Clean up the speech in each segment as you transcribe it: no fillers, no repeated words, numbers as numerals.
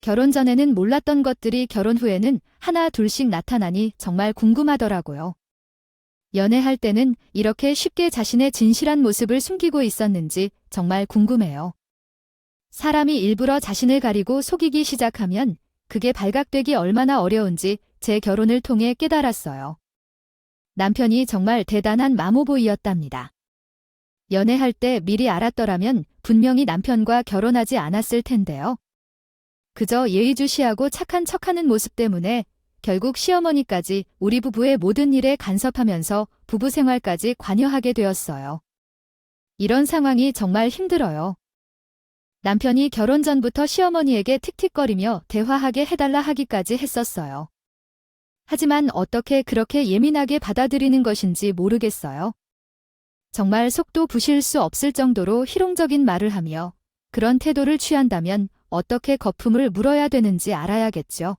결혼 전에는 몰랐던 것들이 결혼 후에는 하나 둘씩 나타나니 정말 궁금하더라고요. 연애할 때는 이렇게 쉽게 자신의 진실한 모습을 숨기고 있었는지 정말 궁금해요. 사람이 일부러 자신을 가리고 속이기 시작하면 그게 발각되기 얼마나 어려운지 제 결혼을 통해 깨달았어요. 남편이 정말 대단한 마모보이였답니다. 연애할 때 미리 알았더라면 분명히 남편과 결혼하지 않았을 텐데요. 그저 예의주시하고 착한 척하는 모습 때문에 결국 시어머니까지 우리 부부의 모든 일에 간섭하면서 부부 생활까지 관여하게 되었어요. 이런 상황이 정말 힘들어요. 남편이 결혼 전부터 시어머니에게 틱틱거리며 대화하게 해달라 하기까지 했었어요. 하지만 어떻게 그렇게 예민하게 받아들이는 것인지 모르겠어요. 정말 속도 부실 수 없을 정도로 희롱적인 말을 하며 그런 태도를 취한다면 어떻게 거품을 물어야 되는지 알아야겠죠.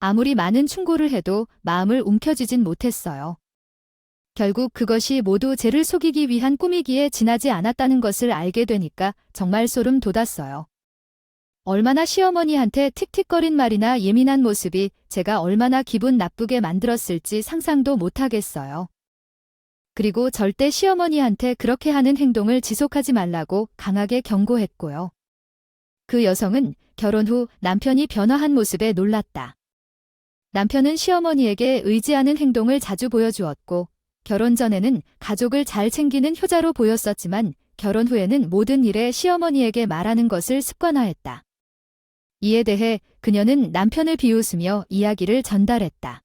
아무리 많은 충고를 해도 마음을 움켜쥐진 못했어요. 결국 그것이 모두 쟤를 속이기 위한 꾸미기에 지나지 않았다는 것을 알게 되니까 정말 소름 돋았어요. 얼마나 시어머니한테 틱틱거린 말이나 예민한 모습이 제가 얼마나 기분 나쁘게 만들었을지 상상도 못하겠어요. 그리고 절대 시어머니한테 그렇게 하는 행동을 지속하지 말라고 강하게 경고했고요. 그 여성은 결혼 후 남편이 변화한 모습에 놀랐다. 남편은 시어머니에게 의지하는 행동을 자주 보여주었고 결혼 전에는 가족을 잘 챙기는 효자로 보였었지만 결혼 후에는 모든 일에 시어머니에게 말하는 것을 습관화했다. 이에 대해 그녀는 남편을 비웃으며 이야기를 전달했다.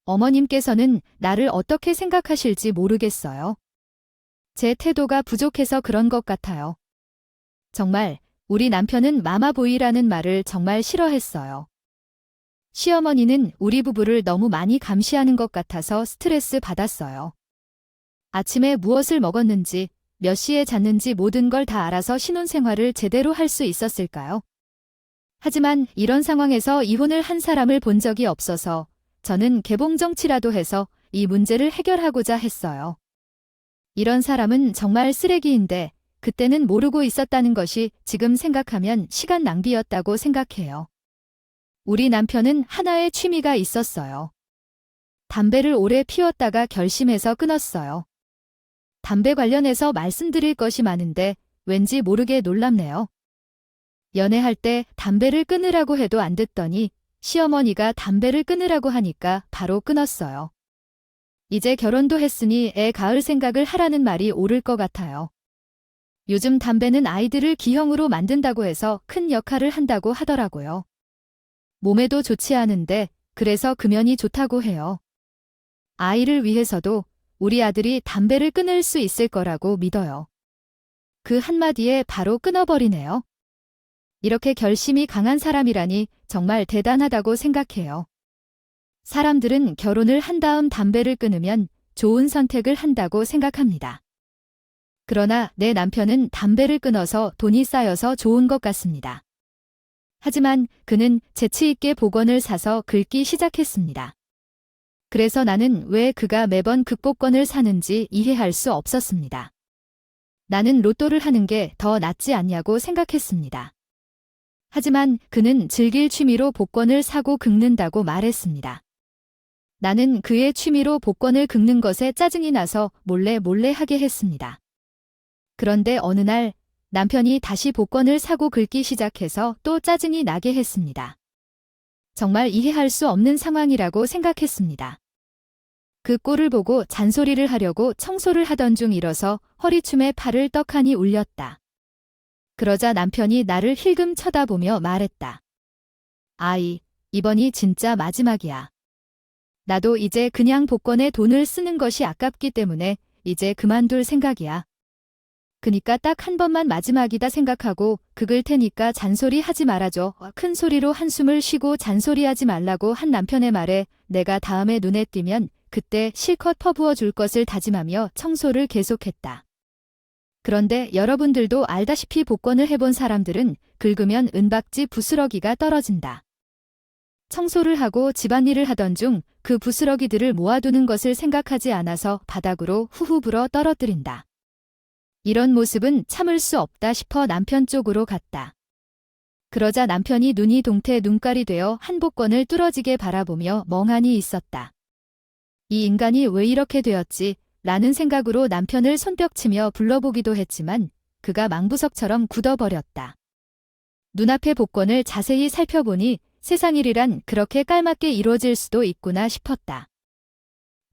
어머님께서는 나를 어떻게 생각하실지 모르겠어요. 제 태도가 부족해서 그런 것 같아요. 정말 우리 남편은 마마보이라는 말을 정말 싫어했어요. 시어머니는 우리 부부를 너무 많이 감시하는 것 같아서 스트레스 받았어요. 아침에 무엇을 먹었는지, 몇 시에 잤는지 모든 걸 다 알아서 신혼생활을 제대로 할 수 있었을까요? 하지만 이런 상황에서 이혼을 한 사람을 본 적이 없어서 저는 개봉정치라도 해서 이 문제를 해결하고자 했어요. 이런 사람은 정말 쓰레기인데 그때는 모르고 있었다는 것이 지금 생각하면 시간 낭비였다고 생각해요. 우리 남편은 하나의 취미가 있었어요. 담배를 오래 피웠다가 결심해서 끊었어요. 담배 관련해서 말씀드릴 것이 많은데 왠지 모르게 놀랍네요. 연애할 때 담배를 끊으라고 해도 안 듣더니 시어머니가 담배를 끊으라고 하니까 바로 끊었어요. 이제 결혼도 했으니 애 가을 생각을 하라는 말이 옳을 것 같아요. 요즘 담배는 아이들을 기형으로 만든다고 해서 큰 역할을 한다고 하더라고요. 몸에도 좋지 않은데 그래서 금연이 좋다고 해요. 아이를 위해서도 우리 아들이 담배를 끊을 수 있을 거라고 믿어요. 그 한마디에 바로 끊어버리네요. 이렇게 결심이 강한 사람이라니 정말 대단하다고 생각해요. 사람들은 결혼을 한 다음 담배를 끊으면 좋은 선택을 한다고 생각합니다. 그러나 내 남편은 담배를 끊어서 돈이 쌓여서 좋은 것 같습니다. 하지만 그는 재치 있게 복권을 사서 긁기 시작했습니다. 그래서 나는 왜 그가 매번 극복권을 사는지 이해할 수 없었습니다. 나는 로또를 하는 게 더 낫지 않냐고 생각했습니다. 하지만 그는 즐길 취미로 복권을 사고 긁는다고 말했습니다. 나는 그의 취미로 복권을 긁는 것에 짜증이 나서 몰래 하게 했습니다. 그런데 어느 날 남편이 다시 복권을 사고 긁기 시작해서 또 짜증이 나게 했습니다. 정말 이해할 수 없는 상황이라고 생각했습니다. 그 꼴을 보고 잔소리를 하려고 청소를 하던 중 일어서 허리춤에 팔을 떡하니 울렸다. 그러자 남편이 나를 힐금 쳐다보며 말했다. 아이, 이번이 진짜 마지막이야. 나도 이제 그냥 복권에 돈을 쓰는 것이 아깝기 때문에 이제 그만둘 생각이야. 그니까 딱 한 번만 마지막이다 생각하고 긁을 테니까 잔소리 하지 말아줘. 큰 소리로 한숨을 쉬고 잔소리하지 말라고 한 남편의 말에 내가 다음에 눈에 띄면 그때 실컷 퍼부어 줄 것을 다짐하며 청소를 계속했다. 그런데 여러분들도 알다시피 복권을 해본 사람들은 긁으면 은박지 부스러기가 떨어진다. 청소를 하고 집안일을 하던 중 그 부스러기들을 모아두는 것을 생각하지 않아서 바닥으로 후후 불어 떨어뜨린다. 이런 모습은 참을 수 없다 싶어 남편 쪽으로 갔다. 그러자 남편이 눈이 동태 눈깔이 되어 한 복권을 뚫어지게 바라보며 멍하니 있었다. 이 인간이 왜 이렇게 되었지? 라는 생각으로 남편을 손뼉치며 불러보기도 했지만 그가 망부석처럼 굳어버렸다. 눈앞의 복권을 자세히 살펴보니 세상 일이란 그렇게 깔맞게 이루어질 수도 있구나 싶었다.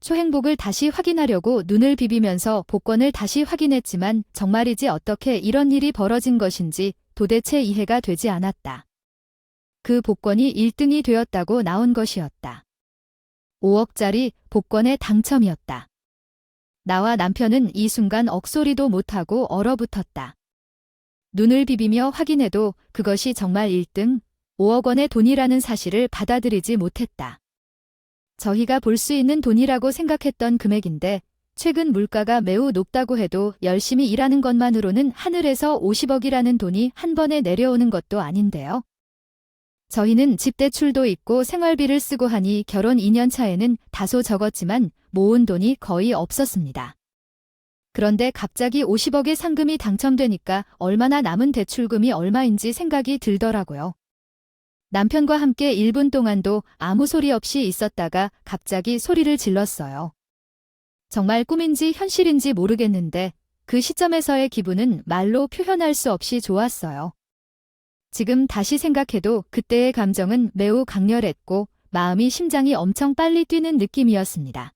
초행복을 다시 확인하려고 눈을 비비면서 복권을 다시 확인했지만 정말이지 어떻게 이런 일이 벌어진 것인지 도대체 이해가 되지 않았다. 그 복권이 1등이 되었다고 나온 것이었다. 5억짜리 복권의 당첨이었다. 나와 남편은 이 순간 억소리도 못하고 얼어붙었다. 눈을 비비며 확인해도 그것이 정말 1등, 5억 원의 돈이라는 사실을 받아들이지 못했다. 저희가 볼 수 있는 돈이라고 생각했던 금액인데 최근 물가가 매우 높다고 해도 열심히 일하는 것만으로는 하늘에서 50억이라는 돈이 한 번에 내려오는 것도 아닌데요. 저희는 집 대출도 있고 생활비를 쓰고 하니 결혼 2년 차에는 다소 적었지만 모은 돈이 거의 없었습니다. 그런데 갑자기 50억의 상금이 당첨되니까 얼마나 남은 대출금이 얼마인지 생각이 들더라고요. 남편과 함께 1분 동안도 아무 소리 없이 있었다가 갑자기 소리를 질렀어요. 정말 꿈인지 현실인지 모르겠는데 그 시점에서의 기분은 말로 표현할 수 없이 좋았어요. 지금 다시 생각해도 그때의 감정은 매우 강렬했고 심장이 엄청 빨리 뛰는 느낌이었습니다.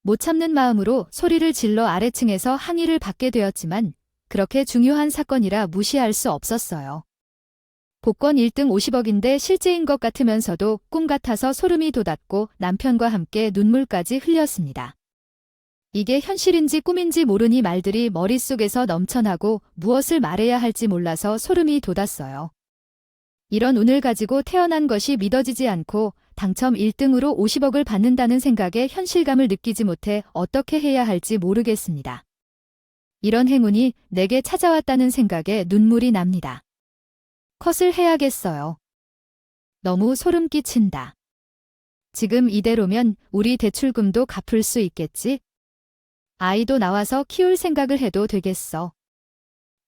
못 참는 마음으로 소리를 질러 아래층에서 항의를 받게 되었지만 그렇게 중요한 사건이라 무시할 수 없었어요. 복권 1등 50억인데 실제인 것 같으면서도 꿈 같아서 소름이 돋았고 남편과 함께 눈물까지 흘렸습니다. 이게 현실인지 꿈인지 모르니 말들이 머릿속에서 넘쳐나고 무엇을 말해야 할지 몰라서 소름이 돋았어요. 이런 운을 가지고 태어난 것이 믿어지지 않고 당첨 1등으로 50억을 받는다는 생각에 현실감을 느끼지 못해 어떻게 해야 할지 모르겠습니다. 이런 행운이 내게 찾아왔다는 생각에 눈물이 납니다. 컷을 해야겠어요. 너무 소름 끼친다. 지금 이대로면 우리 대출금도 갚을 수 있겠지? 아이도 나와서 키울 생각을 해도 되겠어.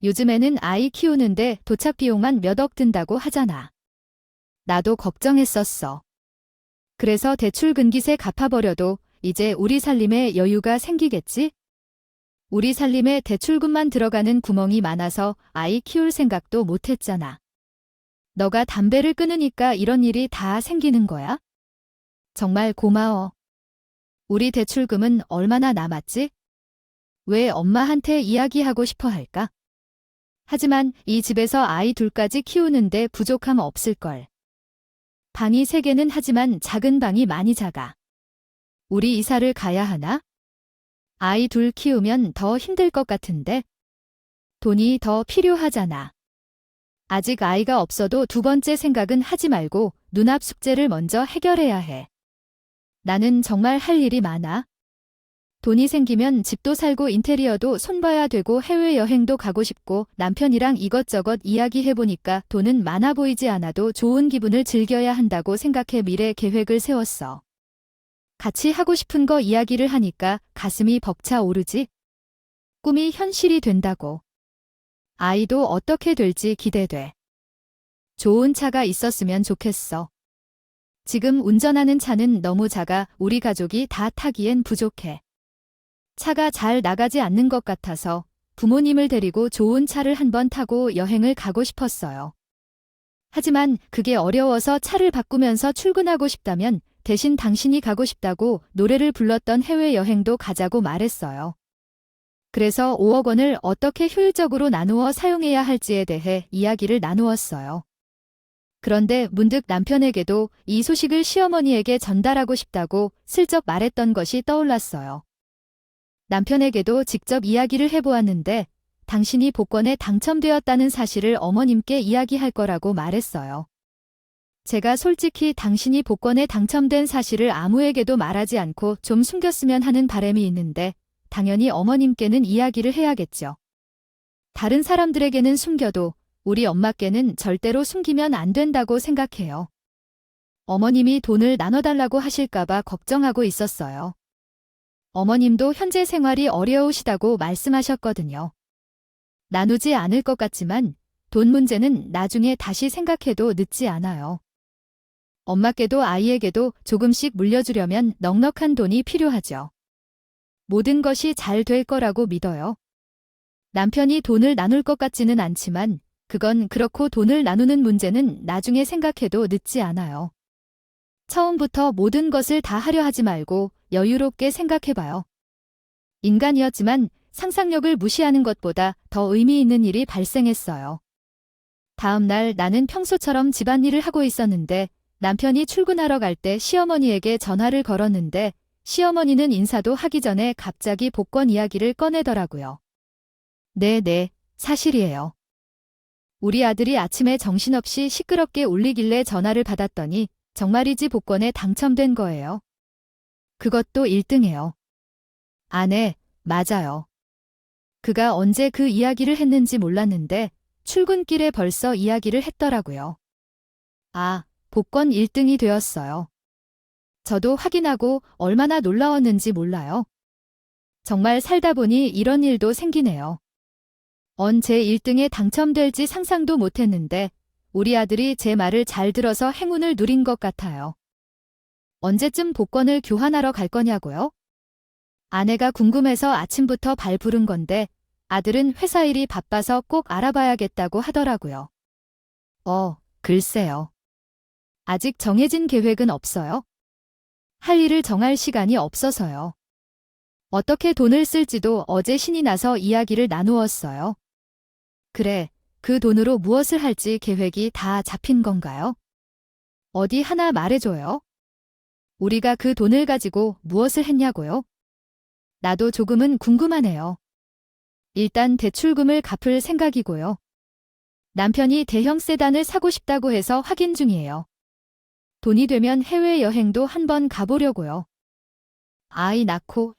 요즘에는 아이 키우는데 도착 비용만 몇 억 든다고 하잖아. 나도 걱정했었어. 그래서 대출 근기세 갚아버려도 이제 우리 살림에 여유가 생기겠지? 우리 살림에 대출금만 들어가는 구멍이 많아서 아이 키울 생각도 못했잖아. 너가 담배를 끊으니까 이런 일이 다 생기는 거야? 정말 고마워. 우리 대출금은 얼마나 남았지? 왜 엄마한테 이야기하고 싶어 할까? 하지만 이 집에서 아이 둘까지 키우는데 부족함 없을걸. 방이 3개는 하지만 작은 방이 많이 작아. 우리 이사를 가야 하나? 아이 둘 키우면 더 힘들 것 같은데? 돈이 더 필요하잖아. 아직 아이가 없어도 두 번째 생각은 하지 말고 눈앞 숙제를 먼저 해결해야 해. 나는 정말 할 일이 많아. 돈이 생기면 집도 살고 인테리어도 손봐야 되고 해외여행도 가고 싶고 남편이랑 이것저것 이야기해보니까 돈은 많아 보이지 않아도 좋은 기분을 즐겨야 한다고 생각해 미래 계획을 세웠어. 같이 하고 싶은 거 이야기를 하니까 가슴이 벅차 오르지? 꿈이 현실이 된다고. 아이도 어떻게 될지 기대돼. 좋은 차가 있었으면 좋겠어. 지금 운전하는 차는 너무 작아 우리 가족이 다 타기엔 부족해. 차가 잘 나가지 않는 것 같아서 부모님을 데리고 좋은 차를 한번 타고 여행을 가고 싶었어요. 하지만 그게 어려워서 차를 바꾸면서 출근하고 싶다면 대신 당신이 가고 싶다고 노래를 불렀던 해외여행도 가자고 말했어요. 그래서 5억 원을 어떻게 효율적으로 나누어 사용해야 할지에 대해 이야기를 나누었어요. 그런데 문득 남편에게도 이 소식을 시어머니에게 전달하고 싶다고 슬쩍 말했던 것이 떠올랐어요. 남편에게도 직접 이야기를 해보았는데 당신이 복권에 당첨되었다는 사실을 어머님께 이야기할 거라고 말했어요. 제가 솔직히 당신이 복권에 당첨된 사실을 아무에게도 말하지 않고 좀 숨겼으면 하는 바람이 있는데 당연히 어머님께는 이야기를 해야겠죠. 다른 사람들에게는 숨겨도 우리 엄마께는 절대로 숨기면 안 된다고 생각해요. 어머님이 돈을 나눠달라고 하실까봐 걱정하고 있었어요. 어머님도 현재 생활이 어려우시다고 말씀하셨거든요. 나누지 않을 것 같지만 돈 문제는 나중에 다시 생각해도 늦지 않아요. 엄마께도 아이에게도 조금씩 물려주려면 넉넉한 돈이 필요하죠. 모든 것이 잘 될 거라고 믿어요. 남편이 돈을 나눌 것 같지는 않지만 그건 그렇고 돈을 나누는 문제는 나중에 생각해도 늦지 않아요. 처음부터 모든 것을 다 하려 하지 말고 여유롭게 생각해봐요. 인간이었지만 상상력을 무시하는 것보다 더 의미 있는 일이 발생했어요. 다음 날 나는 평소처럼 집안일을 하고 있었는데 남편이 출근하러 갈 때 시어머니에게 전화를 걸었는데 시어머니는 인사도 하기 전에 갑자기 복권 이야기를 꺼내더라고요. 네, 사실이에요. 우리 아들이 아침에 정신없이 시끄럽게 울리길래 전화를 받았더니 정말이지 복권에 당첨된 거예요. 그것도 1등이에요. 네, 맞아요. 그가 언제 그 이야기를 했는지 몰랐는데 출근길에 벌써 이야기를 했더라고요. 복권 1등이 되었어요. 저도 확인하고 얼마나 놀라웠는지 몰라요. 정말 살다 보니 이런 일도 생기네요. 언제 1등에 당첨될지 상상도 못했는데 우리 아들이 제 말을 잘 들어서 행운을 누린 것 같아요. 언제쯤 복권을 교환하러 갈 거냐고요? 아내가 궁금해서 아침부터 발 부른 건데 아들은 회사 일이 바빠서 꼭 알아봐야겠다고 하더라고요. 글쎄요. 아직 정해진 계획은 없어요. 할 일을 정할 시간이 없어서요. 어떻게 돈을 쓸지도 어제 신이 나서 이야기를 나누었어요. 그래, 그 돈으로 무엇을 할지 계획이 다 잡힌 건가요? 어디 하나 말해줘요. 우리가 그 돈을 가지고 무엇을 했냐고요? 나도 조금은 궁금하네요. 일단 대출금을 갚을 생각이고요. 남편이 대형 세단을 사고 싶다고 해서 확인 중이에요. 돈이 되면 해외여행도 한번 가보려고요. 아이 낳고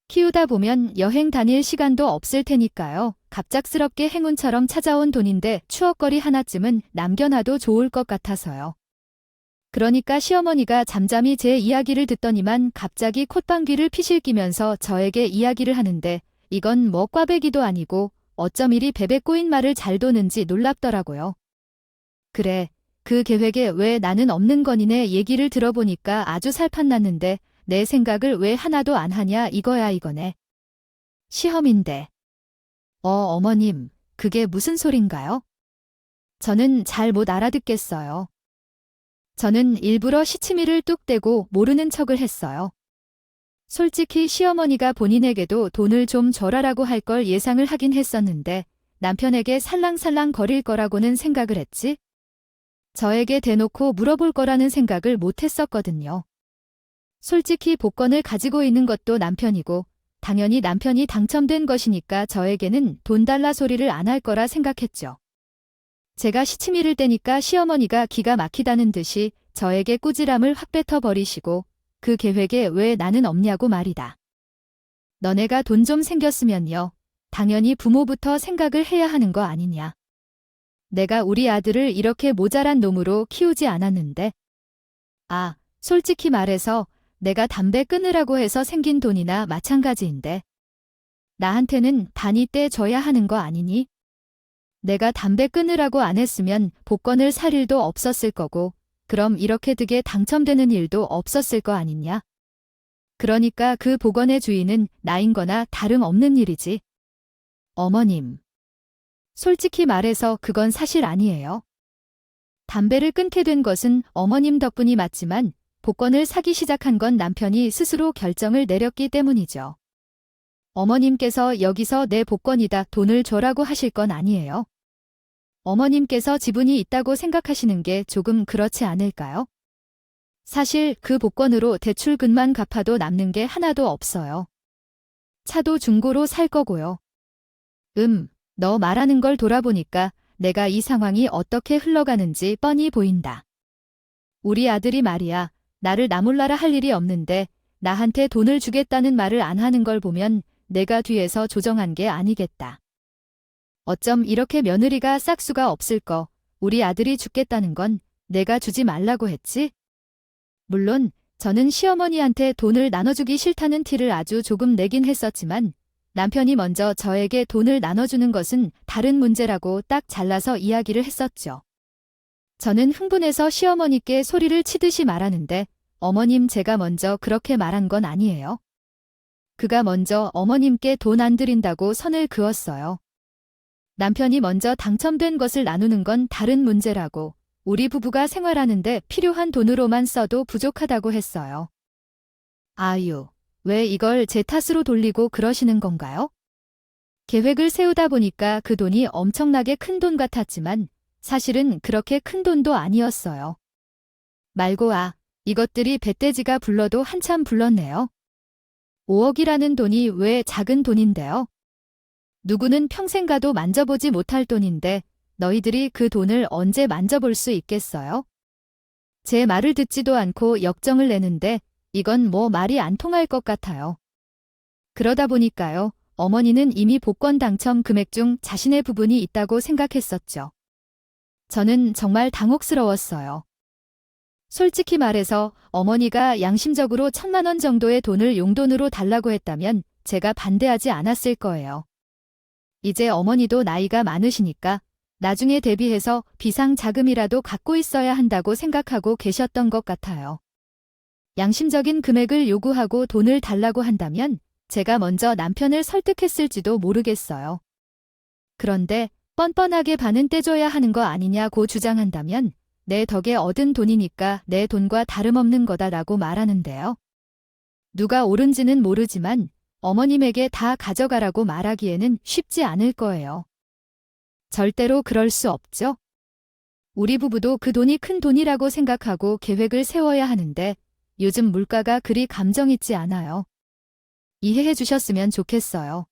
키우다 보면 여행 다닐 시간도 없을 테니까요. 갑작스럽게 행운처럼 찾아온 돈인데 추억거리 하나쯤은 남겨놔도 좋을 것 같아서요. 그러니까 시어머니가 잠잠히 제 이야기를 듣더니만 갑자기 콧방귀를 피실 끼면서 저에게 이야기를 하는데 이건 뭐 꽈배기도 아니고 어쩜 이리 베베 꼬인 말을 잘 도는지 놀랍더라고요. 그래, 그 계획에 왜 나는 없는 거니네 얘기를 들어보니까 아주 살판났는데 내 생각을 왜 하나도 안 하냐 이거네. 시험인데. 어머님, 그게 무슨 소린가요? 저는 잘 못 알아듣겠어요. 저는 일부러 시치미를 뚝 떼고 모르는 척을 했어요. 솔직히 시어머니가 본인에게도 돈을 좀 줘라라고 할 걸 예상을 하긴 했었는데 남편에게 살랑살랑 거릴 거라고는 생각을 했지. 저에게 대놓고 물어볼 거라는 생각을 못 했었거든요. 솔직히 복권을 가지고 있는 것도 남편이고 당연히 남편이 당첨된 것이니까 저에게는 돈 달라 소리를 안 할 거라 생각했죠. 제가 시치미를 떼니까 시어머니가 기가 막히다는 듯이 저에게 꾸지람을 확 뱉어버리시고 그 계획에 왜 나는 없냐고 말이다. 너네가 돈 좀 생겼으면요. 당연히 부모부터 생각을 해야 하는 거 아니냐. 내가 우리 아들을 이렇게 모자란 놈으로 키우지 않았는데. 솔직히 말해서 내가 담배 끊으라고 해서 생긴 돈이나 마찬가지인데. 나한테는 단위 떼 줘야 하는 거 아니니? 내가 담배 끊으라고 안 했으면 복권을 살 일도 없었을 거고 그럼 이렇게 득에 당첨되는 일도 없었을 거 아니냐? 그러니까 그 복권의 주인은 나인 거나 다름없는 일이지. 어머님. 솔직히 말해서 그건 사실 아니에요. 담배를 끊게 된 것은 어머님 덕분이 맞지만 복권을 사기 시작한 건 남편이 스스로 결정을 내렸기 때문이죠. 어머님께서 여기서 내 복권이다 돈을 줘라고 하실 건 아니에요. 어머님께서 지분이 있다고 생각하시는 게 조금 그렇지 않을까요? 사실 그 복권으로 대출금만 갚아도 남는 게 하나도 없어요. 차도 중고로 살 거고요. 너 말하는 걸 돌아보니까 내가 이 상황이 어떻게 흘러가는지 뻔히 보인다. 우리 아들이 말이야, 나를 나몰라라 할 일이 없는데 나한테 돈을 주겠다는 말을 안 하는 걸 보면 내가 뒤에서 조정한 게 아니겠다. 어쩜 이렇게 며느리가 싹수가 없을 거, 우리 아들이 죽겠다는 건 내가 주지 말라고 했지? 물론 저는 시어머니한테 돈을 나눠주기 싫다는 티를 아주 조금 내긴 했었지만 남편이 먼저 저에게 돈을 나눠주는 것은 다른 문제라고 딱 잘라서 이야기를 했었죠. 저는 흥분해서 시어머니께 소리를 치듯이 말하는데 어머님 제가 먼저 그렇게 말한 건 아니에요. 그가 먼저 어머님께 돈 안 드린다고 선을 그었어요. 남편이 먼저 당첨된 것을 나누는 건 다른 문제라고 우리 부부가 생활하는데 필요한 돈으로만 써도 부족하다고 했어요. 아유, 왜 이걸 제 탓으로 돌리고 그러시는 건가요? 계획을 세우다 보니까 그 돈이 엄청나게 큰 돈 같았지만 사실은 그렇게 큰 돈도 아니었어요. 말고 이것들이 배떼지가 불러도 한참 불렀네요. 5억이라는 돈이 왜 작은 돈인데요? 누구는 평생 가도 만져보지 못할 돈인데 너희들이 그 돈을 언제 만져볼 수 있겠어요? 제 말을 듣지도 않고 역정을 내는데 이건 뭐 말이 안 통할 것 같아요. 그러다 보니까요, 어머니는 이미 복권 당첨 금액 중 자신의 부분이 있다고 생각했었죠. 저는 정말 당혹스러웠어요. 솔직히 말해서 어머니가 양심적으로 1,000만 원 정도의 돈을 용돈으로 달라고 했다면 제가 반대하지 않았을 거예요. 이제 어머니도 나이가 많으시니까 나중에 대비해서 비상 자금이라도 갖고 있어야 한다고 생각하고 계셨던 것 같아요. 양심적인 금액을 요구하고 돈을 달라고 한다면 제가 먼저 남편을 설득했을지도 모르겠어요. 그런데 뻔뻔하게 반은 떼줘야 하는 거 아니냐고 주장한다면 내 덕에 얻은 돈이니까 내 돈과 다름없는 거다라고 말하는데요. 누가 옳은지는 모르지만 어머님에게 다 가져가라고 말하기에는 쉽지 않을 거예요. 절대로 그럴 수 없죠. 우리 부부도 그 돈이 큰 돈이라고 생각하고 계획을 세워야 하는데 요즘 물가가 그리 감정 있지 않아요. 이해해 주셨으면 좋겠어요.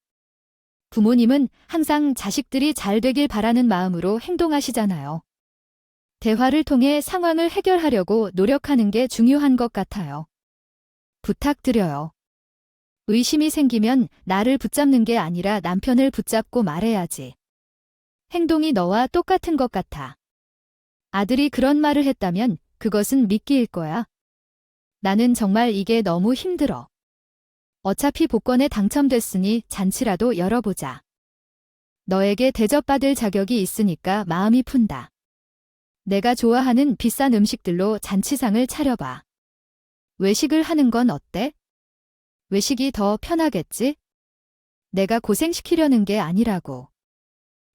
부모님은 항상 자식들이 잘 되길 바라는 마음으로 행동하시잖아요. 대화를 통해 상황을 해결하려고 노력하는 게 중요한 것 같아요. 부탁드려요. 의심이 생기면 나를 붙잡는 게 아니라 남편을 붙잡고 말해야지. 행동이 너와 똑같은 것 같아. 아들이 그런 말을 했다면 그것은 미끼일 거야. 나는 정말 이게 너무 힘들어. 어차피 복권에 당첨됐으니 잔치라도 열어보자. 너에게 대접받을 자격이 있으니까 마음이 푼다. 내가 좋아하는 비싼 음식들로 잔치상을 차려봐. 외식을 하는 건 어때? 외식이 더 편하겠지? 내가 고생시키려는 게 아니라고.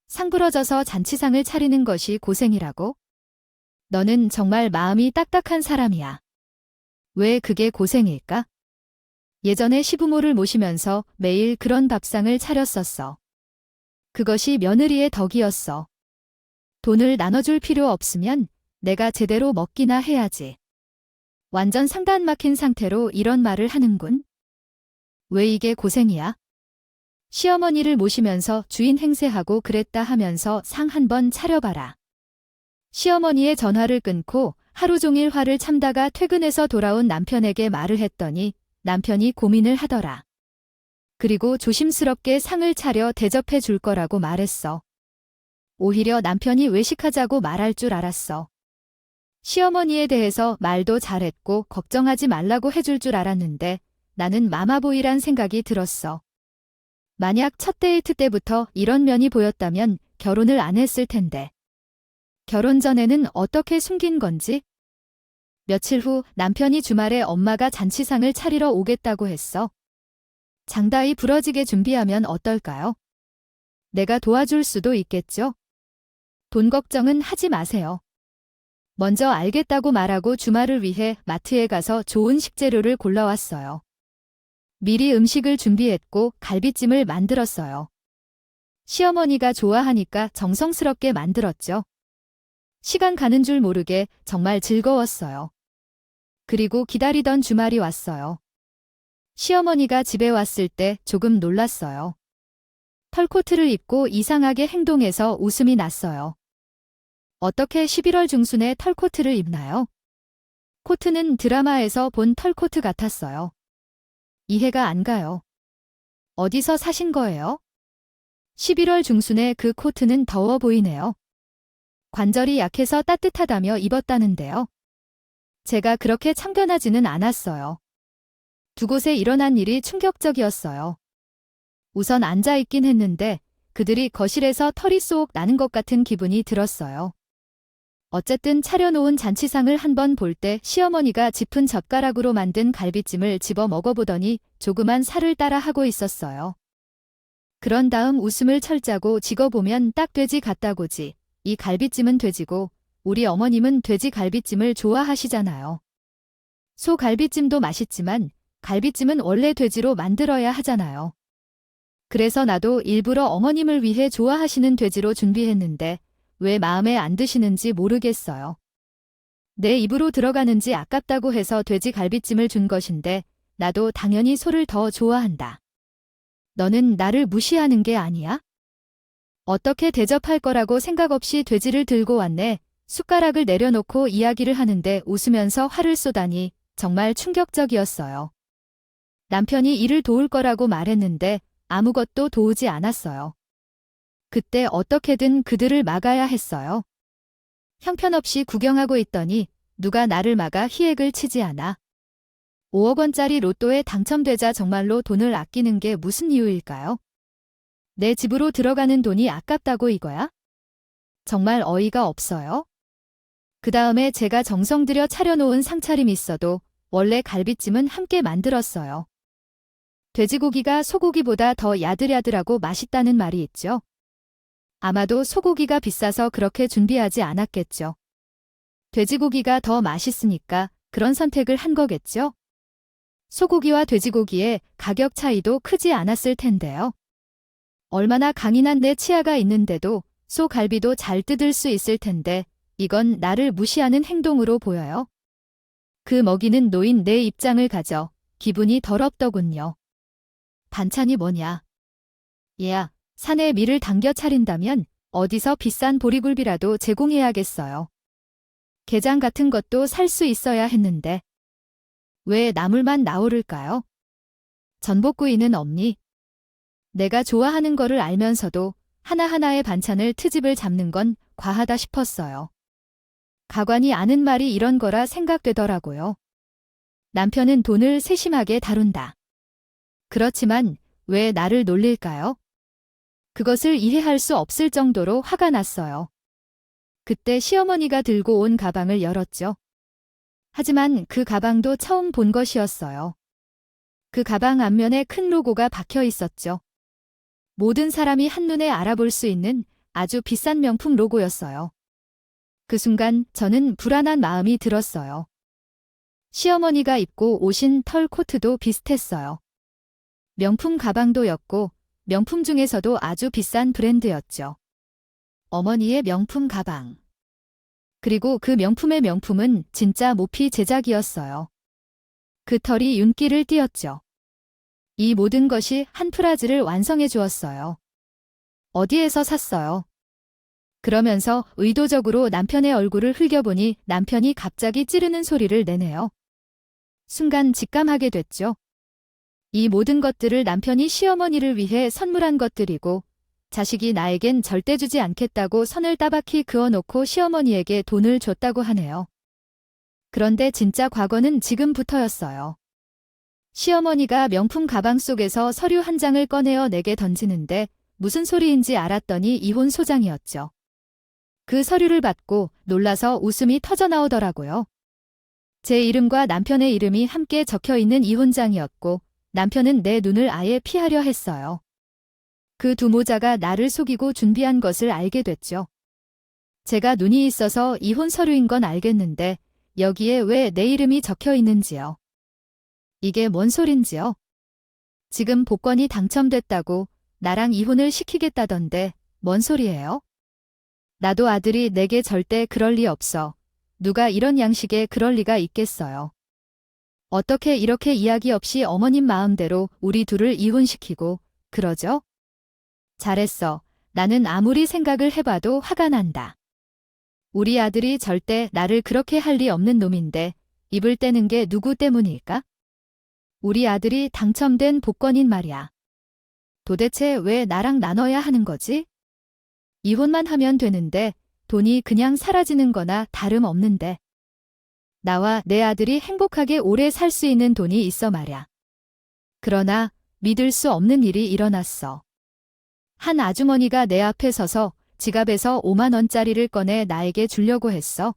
상부러져서 잔치상을 차리는 것이 고생이라고? 너는 정말 마음이 딱딱한 사람이야. 왜 그게 고생일까? 예전에 시부모를 모시면서 매일 그런 밥상을 차렸었어. 그것이 며느리의 덕이었어. 돈을 나눠줄 필요 없으면 내가 제대로 먹기나 해야지. 완전 상단 막힌 상태로 이런 말을 하는군. 왜 이게 고생이야? 시어머니를 모시면서 주인 행세하고 그랬다 하면서 상 한 번 차려봐라. 시어머니의 전화를 끊고 하루 종일 화를 참다가 퇴근해서 돌아온 남편에게 말을 했더니 남편이 고민을 하더라. 그리고 조심스럽게 상을 차려 대접해 줄 거라고 말했어. 오히려 남편이 외식하자고 말할 줄 알았어. 시어머니에 대해서 말도 잘했고 걱정하지 말라고 해줄 줄 알았는데 나는 마마보이란 생각이 들었어. 만약 첫 데이트 때부터 이런 면이 보였다면 결혼을 안 했을 텐데. 결혼 전에는 어떻게 숨긴 건지? 며칠 후 남편이 주말에 엄마가 잔치상을 차리러 오겠다고 했어. 장다이 부러지게 준비하면 어떨까요? 내가 도와줄 수도 있겠죠? 돈 걱정은 하지 마세요. 먼저 알겠다고 말하고 주말을 위해 마트에 가서 좋은 식재료를 골라왔어요. 미리 음식을 준비했고 갈비찜을 만들었어요. 시어머니가 좋아하니까 정성스럽게 만들었죠. 시간 가는 줄 모르게 정말 즐거웠어요. 그리고 기다리던 주말이 왔어요. 시어머니가 집에 왔을 때 조금 놀랐어요. 털코트를 입고 이상하게 행동해서 웃음이 났어요. 어떻게 11월 중순에 털코트를 입나요? 코트는 드라마에서 본 털코트 같았어요. 이해가 안 가요. 어디서 사신 거예요? 11월 중순에 그 코트는 더워 보이네요. 관절이 약해서 따뜻하다며 입었다는데요. 제가 그렇게 참견하지는 않았어요. 두 곳에 일어난 일이 충격적이었어요. 우선 앉아있긴 했는데 그들이 거실에서 털이 쏙 나는 것 같은 기분이 들었어요. 어쨌든 차려놓은 잔치상을 한번 볼 때 시어머니가 짚은 젓가락으로 만든 갈비찜을 집어 먹어보더니 조그만 살을 따라 하고 있었어요. 그런 다음 웃음을 철자고 지어보면 딱 돼지 같다고지. 이 갈비찜은 돼지고 우리 어머님은 돼지 갈비찜을 좋아하시잖아요. 소 갈비찜도 맛있지만 갈비찜은 원래 돼지로 만들어야 하잖아요. 그래서 나도 일부러 어머님을 위해 좋아하시는 돼지로 준비했는데 왜 마음에 안 드시는지 모르겠어요. 내 입으로 들어가는지 아깝다고 해서 돼지 갈비찜을 준 것인데 나도 당연히 소를 더 좋아한다. 너는 나를 무시하는 게 아니야? 어떻게 대접할 거라고 생각 없이 돼지를 들고 왔네. 숟가락을 내려놓고 이야기를 하는데 웃으면서 화를 쏘다니 정말 충격적이었어요. 남편이 일을 도울 거라고 말했는데 아무것도 도우지 않았어요. 그때 어떻게든 그들을 막아야 했어요. 형편없이 구경하고 있더니 누가 나를 막아 희액을 치지 않아. 5억 원짜리 로또에 당첨되자 정말로 돈을 아끼는 게 무슨 이유일까요? 내 집으로 들어가는 돈이 아깝다고 이거야? 정말 어이가 없어요. 그 다음에 제가 정성 들여 차려놓은 상차림이 있어도 원래 갈비찜은 함께 만들었어요. 돼지고기가 소고기보다 더 야들야들하고 맛있다는 말이 있죠. 아마도 소고기가 비싸서 그렇게 준비하지 않았겠죠. 돼지고기가 더 맛있으니까 그런 선택을 한 거겠죠. 소고기와 돼지고기의 가격 차이도 크지 않았을 텐데요. 얼마나 강인한 내 치아가 있는데도 소 갈비도 잘 뜯을 수 있을 텐데 이건 나를 무시하는 행동으로 보여요. 그 먹이는 노인 내 입장을 가져 기분이 더럽더군요. 반찬이 뭐냐? 얘야, 산에 밀을 당겨 차린다면 어디서 비싼 보리굴비라도 제공해야겠어요. 게장 같은 것도 살 수 있어야 했는데 왜 나물만 나오를까요? 전복구이는 없니? 내가 좋아하는 거를 알면서도 하나하나의 반찬을 트집을 잡는 건 과하다 싶었어요. 가관이 아는 말이 이런 거라 생각되더라고요. 남편은 돈을 세심하게 다룬다. 그렇지만 왜 나를 놀릴까요? 그것을 이해할 수 없을 정도로 화가 났어요. 그때 시어머니가 들고 온 가방을 열었죠. 하지만 그 가방도 처음 본 것이었어요. 그 가방 앞면에 큰 로고가 박혀 있었죠. 모든 사람이 한눈에 알아볼 수 있는 아주 비싼 명품 로고였어요. 그 순간 저는 불안한 마음이 들었어요. 시어머니가 입고 오신 털 코트도 비슷했어요. 명품 가방도였고 명품 중에서도 아주 비싼 브랜드였죠. 어머니의 명품 가방. 그리고 그 명품의 명품은 진짜 모피 제작이었어요. 그 털이 윤기를 띄었죠. 이 모든 것이 한 프라즈를 완성해 주었어요. 어디에서 샀어요? 그러면서 의도적으로 남편의 얼굴을 흘겨보니 남편이 갑자기 찌르는 소리를 내네요. 순간 직감하게 됐죠. 이 모든 것들을 남편이 시어머니를 위해 선물한 것들이고 자식이 나에겐 절대 주지 않겠다고 선을 따박히 그어놓고 시어머니에게 돈을 줬다고 하네요. 그런데 진짜 과거는 지금부터였어요. 시어머니가 명품 가방 속에서 서류 한 장을 꺼내어 내게 던지는데 무슨 소리인지 알았더니 이혼 소장이었죠. 그 서류를 받고 놀라서 웃음이 터져나오더라고요. 제 이름과 남편의 이름이 함께 적혀있는 이혼장이었고 남편은 내 눈을 아예 피하려 했어요. 그 두 모자가 나를 속이고 준비한 것을 알게 됐죠. 제가 눈이 있어서 이혼 서류인 건 알겠는데 여기에 왜 내 이름이 적혀 있는지요? 이게 뭔 소린지요? 지금 복권이 당첨됐다고 나랑 이혼을 시키겠다던데 뭔 소리예요? 나도 아들이 내게 절대 그럴 리 없어. 누가 이런 양식에 그럴 리가 있겠어요. 어떻게 이렇게 이야기 없이 어머님 마음대로 우리 둘을 이혼시키고 그러죠? 잘했어. 나는 아무리 생각을 해봐도 화가 난다. 우리 아들이 절대 나를 그렇게 할 리 없는 놈인데 입을 떼는 게 누구 때문일까? 우리 아들이 당첨된 복권인 말이야. 도대체 왜 나랑 나눠야 하는 거지? 이혼만 하면 되는데 돈이 그냥 사라지는 거나 다름없는데. 나와 내 아들이 행복하게 오래 살 수 있는 돈이 있어 말야. 그러나 믿을 수 없는 일이 일어났어. 한 아주머니가 내 앞에 서서 지갑에서 5만 원짜리를 꺼내 나에게 주려고 했어.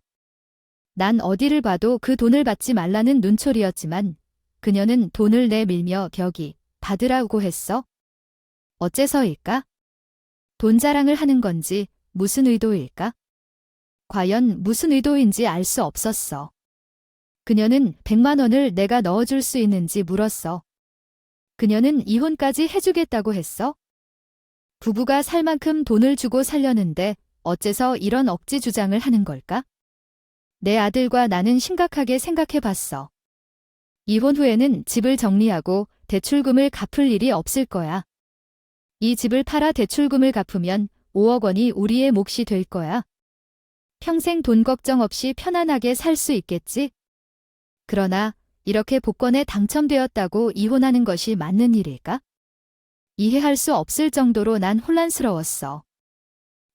난 어디를 봐도 그 돈을 받지 말라는 눈초리였지만 그녀는 돈을 내밀며 격이 받으라고 했어. 어째서일까? 돈 자랑을 하는 건지 무슨 의도일까? 과연 무슨 의도인지 알 수 없었어. 그녀는 100만 원을 내가 넣어줄 수 있는지 물었어. 그녀는 이혼까지 해주겠다고 했어. 부부가 살 만큼 돈을 주고 살려는데 어째서 이런 억지 주장을 하는 걸까? 내 아들과 나는 심각하게 생각해 봤어. 이혼 후에는 집을 정리하고 대출금을 갚을 일이 없을 거야. 이 집을 팔아 대출금을 갚으면 5억 원이 우리의 몫이 될 거야. 평생 돈 걱정 없이 편안하게 살 수 있겠지? 그러나 이렇게 복권에 당첨되었다고 이혼하는 것이 맞는 일일까? 이해할 수 없을 정도로 난 혼란스러웠어.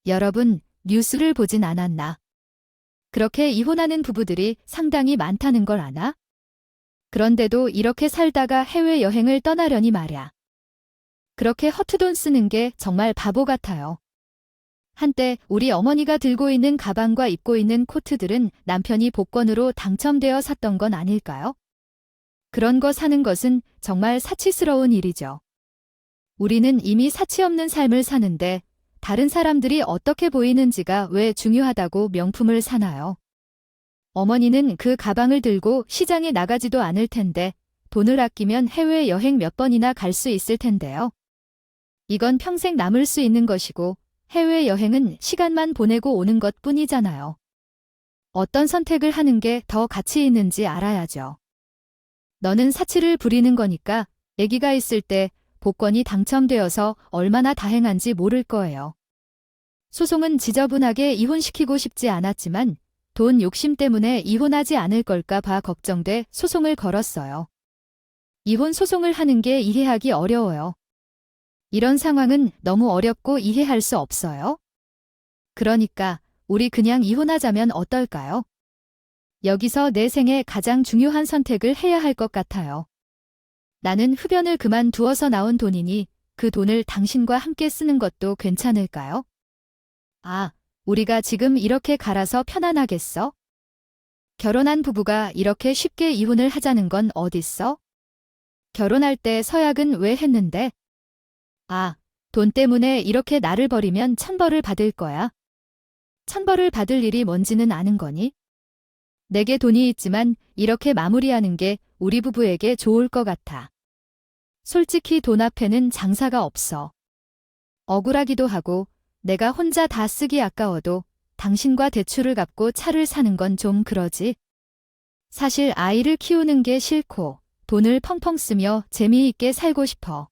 여러분, 뉴스를 보진 않았나? 그렇게 이혼하는 부부들이 상당히 많다는 걸 아나? 그런데도 이렇게 살다가 해외여행을 떠나려니 말야. 그렇게 허투돈 쓰는 게 정말 바보 같아요. 한때 우리 어머니가 들고 있는 가방과 입고 있는 코트들은 남편이 복권으로 당첨되어 샀던 건 아닐까요? 그런 거 사는 것은 정말 사치스러운 일이죠. 우리는 이미 사치 없는 삶을 사는데 다른 사람들이 어떻게 보이는지가 왜 중요하다고 명품을 사나요? 어머니는 그 가방을 들고 시장에 나가지도 않을 텐데 돈을 아끼면 해외여행 몇 번이나 갈 수 있을 텐데요. 이건 평생 남을 수 있는 것이고 해외여행은 시간만 보내고 오는 것 뿐이잖아요. 어떤 선택을 하는 게 더 가치 있는지 알아야죠. 너는 사치를 부리는 거니까 아기가 있을 때 복권이 당첨되어서 얼마나 다행한지 모를 거예요. 소송은 지저분하게 이혼시키고 싶지 않았지만 돈 욕심 때문에 이혼하지 않을 걸까 봐 걱정돼 소송을 걸었어요. 이혼 소송을 하는 게 이해하기 어려워요. 이런 상황은 너무 어렵고 이해할 수 없어요. 그러니까 우리 그냥 이혼하자면 어떨까요? 여기서 내 생에 가장 중요한 선택을 해야 할 것 같아요. 나는 흡연을 그만두어서 나온 돈이니 그 돈을 당신과 함께 쓰는 것도 괜찮을까요? 아, 우리가 지금 이렇게 갈아서 편안하겠어? 결혼한 부부가 이렇게 쉽게 이혼을 하자는 건 어딨어? 결혼할 때 서약은 왜 했는데? 아, 돈 때문에 이렇게 나를 버리면 천벌을 받을 거야. 천벌을 받을 일이 뭔지는 아는 거니? 내게 돈이 있지만 이렇게 마무리하는 게 우리 부부에게 좋을 것 같아. 솔직히 돈 앞에는 장사가 없어. 억울하기도 하고 내가 혼자 다 쓰기 아까워도 당신과 대출을 갚고 차를 사는 건 좀 그러지. 사실 아이를 키우는 게 싫고 돈을 펑펑 쓰며 재미있게 살고 싶어.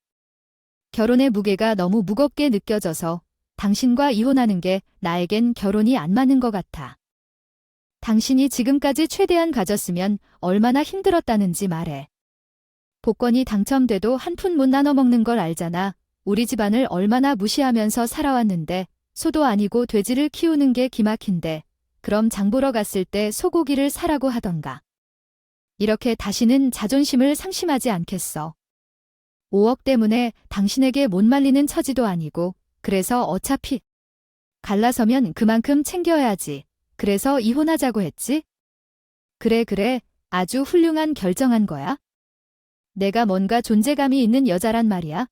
결혼의 무게가 너무 무겁게 느껴져서 당신과 이혼하는 게 나에겐 결혼이 안 맞는 것 같아. 당신이 지금까지 최대한 가졌으면 얼마나 힘들었다는지 말해. 복권이 당첨돼도 한 푼 못 나눠 먹는 걸 알잖아. 우리 집안을 얼마나 무시하면서 살아왔는데 소도 아니고 돼지를 키우는 게 기막힌데 그럼 장 보러 갔을 때 소고기를 사라고 하던가. 이렇게 다시는 자존심을 상심하지 않겠어. 5억 때문에 당신에게 못 말리는 처지도 아니고 그래서 어차피 갈라서면 그만큼 챙겨야지. 그래서 이혼하자고 했지? 그래, 아주 훌륭한 결정한 거야. 내가 뭔가 존재감이 있는 여자란 말이야.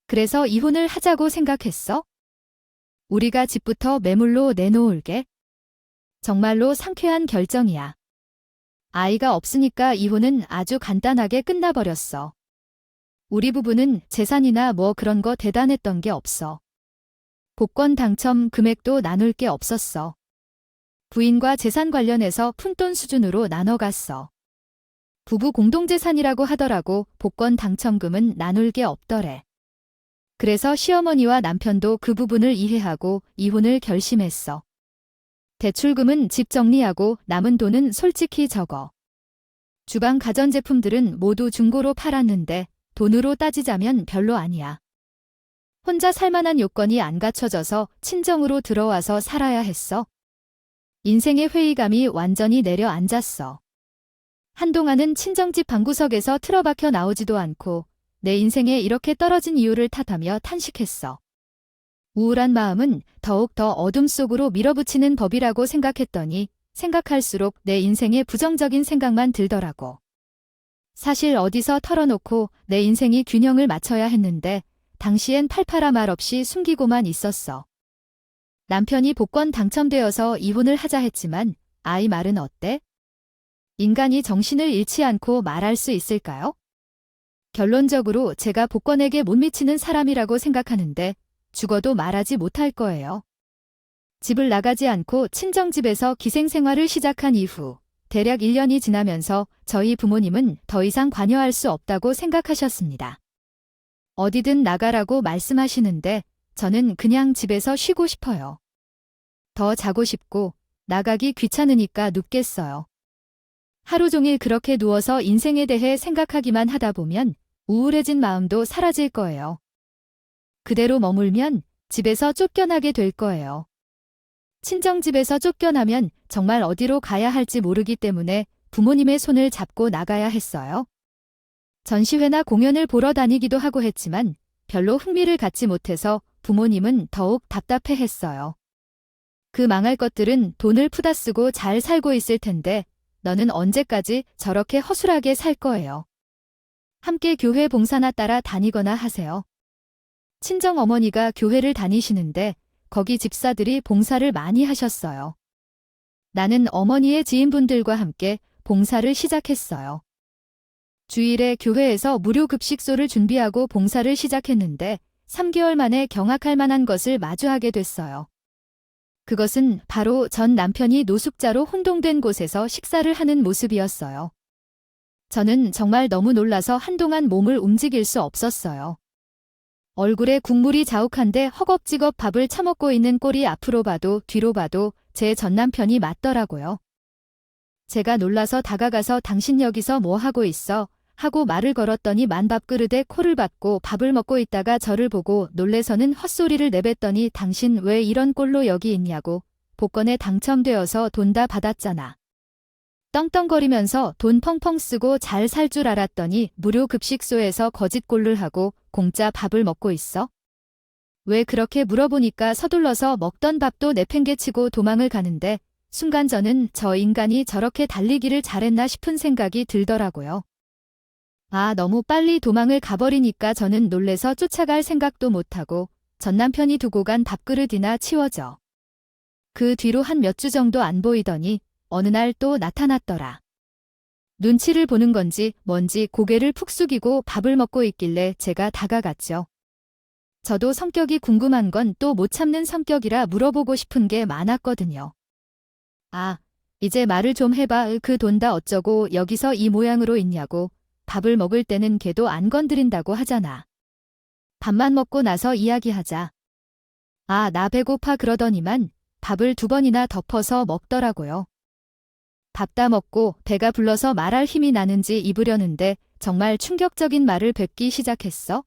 그래서 이혼을 하자고 생각했어? 우리가 집부터 매물로 내놓을게. 정말로 상쾌한 결정이야. 아이가 없으니까 이혼은 아주 간단하게 끝나버렸어. 우리 부부는 재산이나 뭐 그런 거 대단했던 게 없어. 복권 당첨 금액도 나눌 게 없었어. 부인과 재산 관련해서 푼돈 수준으로 나눠갔어. 부부 공동재산이라고 하더라고 복권 당첨금은 나눌 게 없더래. 그래서 시어머니와 남편도 그 부분을 이해하고 이혼을 결심했어. 대출금은 집 정리하고 남은 돈은 솔직히 적어. 주방 가전제품들은 모두 중고로 팔았는데 돈으로 따지자면 별로 아니야. 혼자 살만한 요건이 안 갖춰져서 친정으로 들어와서 살아야 했어. 인생의 회의감이 완전히 내려앉았어. 한동안은 친정집 방구석에서 틀어박혀 나오지도 않고 내 인생에 이렇게 떨어진 이유를 탓하며 탄식했어. 우울한 마음은 더욱 더 어둠 속으로 밀어붙이는 법이라고 생각했더니 생각할수록 내 인생에 부정적인 생각만 들더라고. 사실 어디서 털어놓고 내 인생이 균형을 맞춰야 했는데 당시엔 팔팔아 말 없이 숨기고만 있었어. 남편이 복권 당첨되어서 이혼을 하자 했지만 아이 말은 어때? 인간이 정신을 잃지 않고 말할 수 있을까요? 결론적으로 제가 복권에게 못 미치는 사람이라고 생각하는데 죽어도 말하지 못할 거예요. 집을 나가지 않고 친정집에서 기생생활을 시작한 이후 대략 1년이 지나면서 저희 부모님은 더 이상 관여할 수 없다고 생각하셨습니다. 어디든 나가라고 말씀하시는데 저는 그냥 집에서 쉬고 싶어요. 더 자고 싶고 나가기 귀찮으니까 눕겠어요. 하루 종일 그렇게 누워서 인생에 대해 생각하기만 하다 보면 우울해진 마음도 사라질 거예요. 그대로 머물면 집에서 쫓겨나게 될 거예요. 친정집에서 쫓겨나면 정말 어디로 가야 할지 모르기 때문에 부모님의 손을 잡고 나가야 했어요. 전시회나 공연을 보러 다니기도 하고 했지만 별로 흥미를 갖지 못해서 부모님은 더욱 답답해했어요. 그 망할 것들은 돈을 푸다 쓰고 잘 살고 있을 텐데 너는 언제까지 저렇게 허술하게 살 거예요. 함께 교회 봉사나 따라 다니거나 하세요. 친정 어머니가 교회를 다니시는데 거기 집사들이 봉사를 많이 하셨어요. 나는 어머니의 지인분들과 함께 봉사를 시작했어요. 주일에 교회에서 무료 급식소를 준비하고 봉사를 시작했는데 3개월 만에 경악할 만한 것을 마주하게 됐어요. 그것은 바로 전 남편이 노숙자로 혼동된 곳에서 식사를 하는 모습이었어요. 저는 정말 너무 놀라서 한동안 몸을 움직일 수 없었어요. 얼굴에 국물이 자욱한데 허겁지겁 밥을 처먹고 있는 꼴이 앞으로 봐도 뒤로 봐도 제 전 남편이 맞더라고요. 제가 놀라서 다가가서 당신 여기서 뭐 하고 있어? 하고 말을 걸었더니 만밥그릇에 코를 박고 밥을 먹고 있다가 저를 보고 놀래서는 헛소리를 내뱉더니 당신 왜 이런 꼴로 여기 있냐고. 복권에 당첨되어서 돈 다 받았잖아. 떵떵거리면서 돈 펑펑 쓰고 잘 살 줄 알았더니 무료 급식소에서 거짓골을 하고 공짜 밥을 먹고 있어? 왜 그렇게 물어보니까 서둘러서 먹던 밥도 내팽개치고 도망을 가는데 순간 저는 저 인간이 저렇게 달리기를 잘했나 싶은 생각이 들더라고요. 너무 빨리 도망을 가버리니까 저는 놀래서 쫓아갈 생각도 못하고 전 남편이 두고 간 밥그릇이나 치워져. 그 뒤로 한 몇 주 정도 안 보이더니 어느 날 또 나타났더라. 눈치를 보는 건지 뭔지 고개를 푹 숙이고 밥을 먹고 있길래 제가 다가갔죠. 저도 성격이 궁금한 건 또 못 참는 성격이라 물어보고 싶은 게 많았거든요. 이제 말을 좀 해봐. 그 돈 다 어쩌고 여기서 이 모양으로 있냐고. 밥을 먹을 때는 걔도 안 건드린다고 하잖아. 밥만 먹고 나서 이야기하자. 나 배고파 그러더니만 밥을 2번이나 덮어서 먹더라고요. 밥 다 먹고 배가 불러서 말할 힘이 나는지 입으려는데 정말 충격적인 말을 뱉기 시작했어.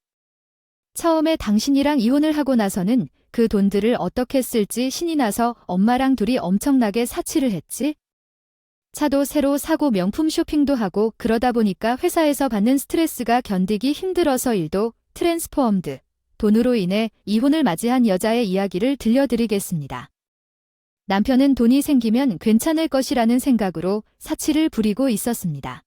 처음에 당신이랑 이혼을 하고 나서는 그 돈들을 어떻게 쓸지 신이 나서 엄마랑 둘이 엄청나게 사치를 했지. 차도 새로 사고 명품 쇼핑도 하고 그러다 보니까 회사에서 받는 스트레스가 견디기 힘들어서 일도 트랜스포엄드. 돈으로 인해 이혼을 맞이한 여자의 이야기를 들려드리겠습니다. 남편은 돈이 생기면 괜찮을 것이라는 생각으로 사치를 부리고 있었습니다.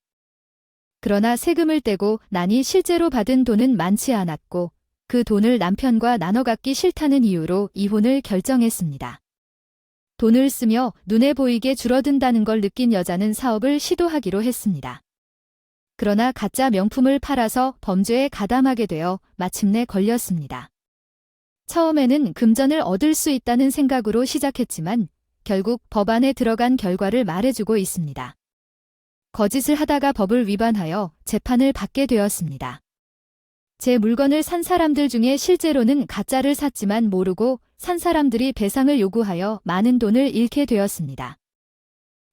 그러나 세금을 떼고 나니 실제로 받은 돈은 많지 않았고 그 돈을 남편과 나눠 갖기 싫다는 이유로 이혼을 결정했습니다. 돈을 쓰며 눈에 보이게 줄어든다는 걸 느낀 여자는 사업을 시도하기로 했습니다. 그러나 가짜 명품을 팔아서 범죄에 가담하게 되어 마침내 걸렸습니다. 처음에는 금전을 얻을 수 있다는 생각으로 시작했지만 결국 법안에 들어간 결과를 말해주고 있습니다. 거짓을 하다가 법을 위반하여 재판을 받게 되었습니다. 제 물건을 산 사람들 중에 실제로는 가짜를 샀지만 모르고 산 사람들이 배상을 요구하여 많은 돈을 잃게 되었습니다.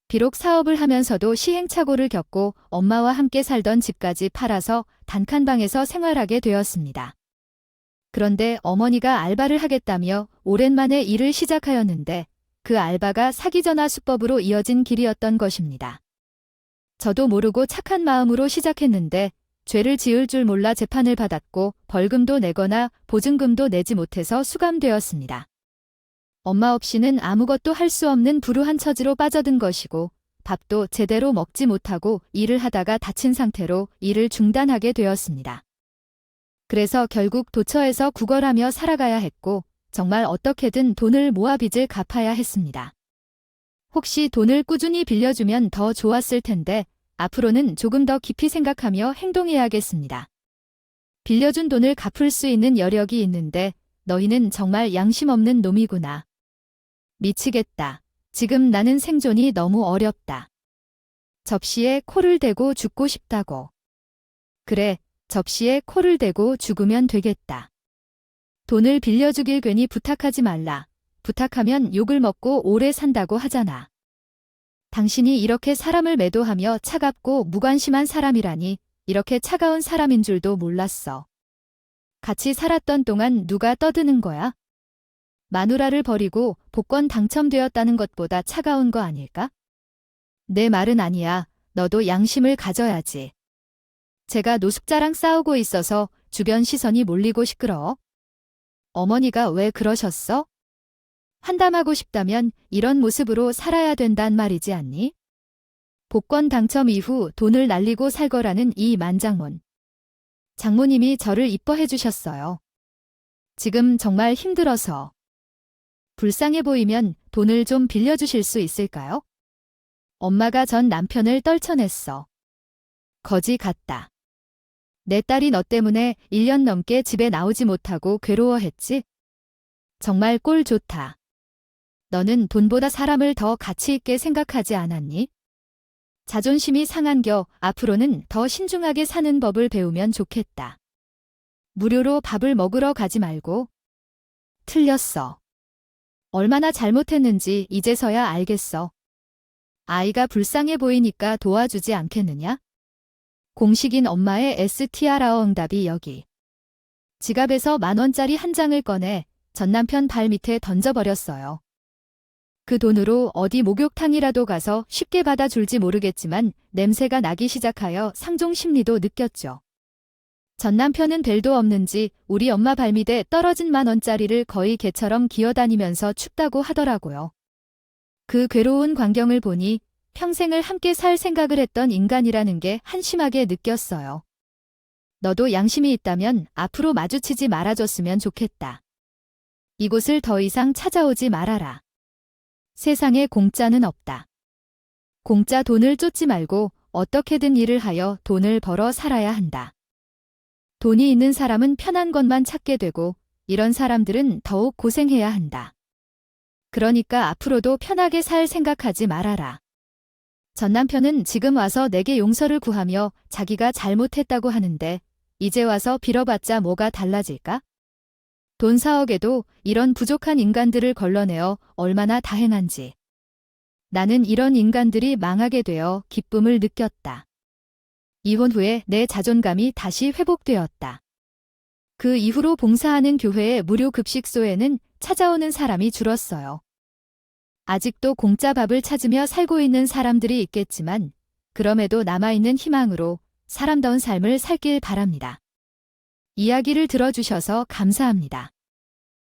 비록 사업을 하면서도 시행착오를 겪고 엄마와 함께 살던 집까지 팔아서 단칸방에서 생활하게 되었습니다. 그런데 어머니가 알바를 하겠다며 오랜만에 일을 시작하였는데 그 알바가 사기 전화 수법으로 이어진 길이었던 것입니다. 저도 모르고 착한 마음으로 시작했는데 죄를 지을 줄 몰라 재판을 받았고 벌금도 내거나 보증금도 내지 못해서 수감되었습니다. 엄마 없이는 아무것도 할 수 없는 불우한 처지로 빠져든 것이고 밥도 제대로 먹지 못하고 일을 하다가 다친 상태로 일을 중단하게 되었습니다. 그래서 결국 도처에서 구걸하며 살아가야 했고 정말 어떻게든 돈을 모아 빚을 갚아야 했습니다. 혹시 돈을 꾸준히 빌려주면 더 좋았을 텐데 앞으로는 조금 더 깊이 생각하며 행동해야겠습니다. 빌려준 돈을 갚을 수 있는 여력이 있는데 너희는 정말 양심 없는 놈이구나. 미치겠다. 지금 나는 생존이 너무 어렵다. 접시에 코를 대고 죽고 싶다고. 그래, 접시에 코를 대고 죽으면 되겠다. 돈을 빌려주길 괜히 부탁하지 말라. 부탁하면 욕을 먹고 오래 산다고 하잖아. 당신이 이렇게 사람을 매도하며 차갑고 무관심한 사람이라니 이렇게 차가운 사람인 줄도 몰랐어. 같이 살았던 동안 누가 떠드는 거야? 마누라를 버리고 복권 당첨되었다는 것보다 차가운 거 아닐까? 내 말은 아니야. 너도 양심을 가져야지. 제가 노숙자랑 싸우고 있어서 주변 시선이 몰리고 시끄러워. 어머니가 왜 그러셨어? 환담하고 싶다면 이런 모습으로 살아야 된단 말이지 않니? 복권 당첨 이후 돈을 날리고 살거라는 이 만장몬. 장모님이 저를 이뻐해 주셨어요. 지금 정말 힘들어서. 불쌍해 보이면 돈을 좀 빌려주실 수 있을까요? 엄마가 전 남편을 떨쳐냈어. 거지 같다. 내 딸이 너 때문에 1년 넘게 집에 나오지 못하고 괴로워했지? 정말 꼴 좋다. 너는 돈보다 사람을 더 가치 있게 생각하지 않았니? 자존심이 상한겨 앞으로는 더 신중하게 사는 법을 배우면 좋겠다. 무료로 밥을 먹으러 가지 말고. 틀렸어. 얼마나 잘못했는지 이제서야 알겠어. 아이가 불쌍해 보이니까 도와주지 않겠느냐? 공식인 엄마의 STR아어 응답이 여기. 지갑에서 10,000원짜리 한 장을 꺼내 전 남편 발 밑에 던져버렸어요. 그 돈으로 어디 목욕탕이라도 가서 쉽게 받아줄지 모르겠지만 냄새가 나기 시작하여 상종 심리도 느꼈죠. 전 남편은 벨도 없는지 우리 엄마 발밑에 떨어진 10,000원짜리를 거의 개처럼 기어다니면서 춥다고 하더라고요. 그 괴로운 광경을 보니 평생을 함께 살 생각을 했던 인간이라는 게 한심하게 느꼈어요. 너도 양심이 있다면 앞으로 마주치지 말아줬으면 좋겠다. 이곳을 더 이상 찾아오지 말아라. 세상에 공짜는 없다. 공짜 돈을 쫓지 말고 어떻게든 일을 하여 돈을 벌어 살아야 한다. 돈이 있는 사람은 편한 것만 찾게 되고 이런 사람들은 더욱 고생해야 한다. 그러니까 앞으로도 편하게 살 생각하지 말아라. 전 남편은 지금 와서 내게 용서를 구하며 자기가 잘못했다고 하는데 이제 와서 빌어봤자 뭐가 달라질까? 돈 4억에도 이런 부족한 인간들을 걸러내어 얼마나 다행한지. 나는 이런 인간들이 망하게 되어 기쁨을 느꼈다. 이혼 후에 내 자존감이 다시 회복되었다. 그 이후로 봉사하는 교회의 무료 급식소에는 찾아오는 사람이 줄었어요. 아직도 공짜 밥을 찾으며 살고 있는 사람들이 있겠지만 그럼에도 남아있는 희망으로 사람다운 삶을 살길 바랍니다. 이야기를 들어주셔서 감사합니다.